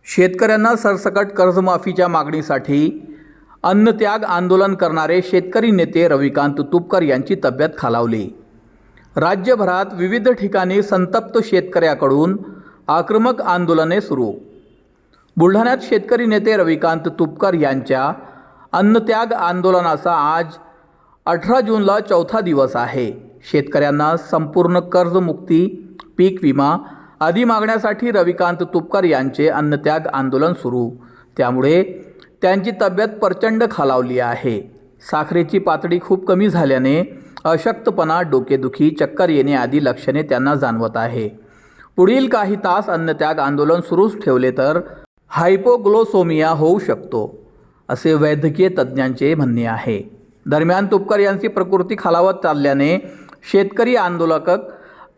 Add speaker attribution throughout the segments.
Speaker 1: शेतकऱ्यांना सरसकट कर्जमाफीच्या मागणीसाठी अन्नत्याग आंदोलन करणारे शेतकरी नेते रविकांत तुपकर यांची तब्येत खालावली। राज्यभरात विविध ठिकाणी संतप्त शेतकऱ्याकडून आक्रमक आंदोलने सुरू। बुलढाण्यात शेतकरी नेते रविकांत तुपकर यांच्या अन्नत्याग आंदोलनाचा आज 18 जूनला चौथा दिवस आहे। शेतकऱ्यांना संपूर्ण कर्जमुक्ती, पीक विमा आदी मागण्यासाठी रविकांत तुपकर यांचे अन्नत्याग आंदोलन सुरू। त्यामुळे त्यांची तब्येत प्रचंड खालावली आहे। साखरेची पातळी खूप कमी झाल्याने अशक्तपणा, डोकेदुखी, चक्कर येणे आदी लक्षणे त्यांना जाणवत आहे। पुढील काही तास अन्नत्याग आंदोलन सुरूच ठेवले तर हायपोग्लायसेमिया होऊ शकतो, असे वैद्यकीय तज्ज्ञांचे म्हणणे आहे। दरम्यान तुपकर यांची प्रकृती खालावत चालल्याने शेतकरी आंदोलक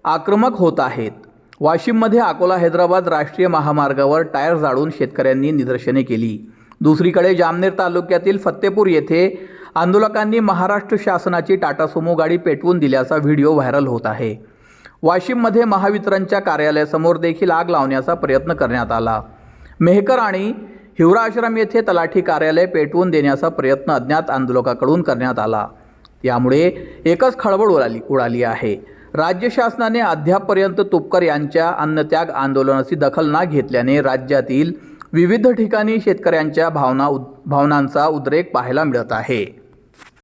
Speaker 1: आक्रमक होत आहेत। वाशिममध्ये अकोला हैदराबाद राष्ट्रीय महामार्गावर टायर जाळून शेतकऱ्यांनी निदर्शने केली। दुसरीकडे जामनेर तालुक्यातील फत्तेपूर येथे आंदोलकांनी महाराष्ट्र शासनाची टाटा सुमो गाडी पेटवून दिल्याचा व्हिडिओ व्हायरल होत आहे। वाशिममध्ये महावितरणच्या कार्यालयासमोर देखील आग लावण्याचा प्रयत्न करण्यात आला। मेहकर आणि हिवराआश्रम येथे तलाठी कार्यालय पेटवून देण्याचा प्रयत्न अज्ञात आंदोलकांकडून करण्यात आला। यामुळे एकच खळबळ उडाली आहे। राज्य शासनाने अद्यापपर्यंत तुपकर यांच्या अन्नत्याग आंदोलनाची दखल न घेतल्याने राज्यातील विविध ठिकाणी शेतकऱ्यांच्या भावनांचा उद्रेक पाहायला मिळत आहे।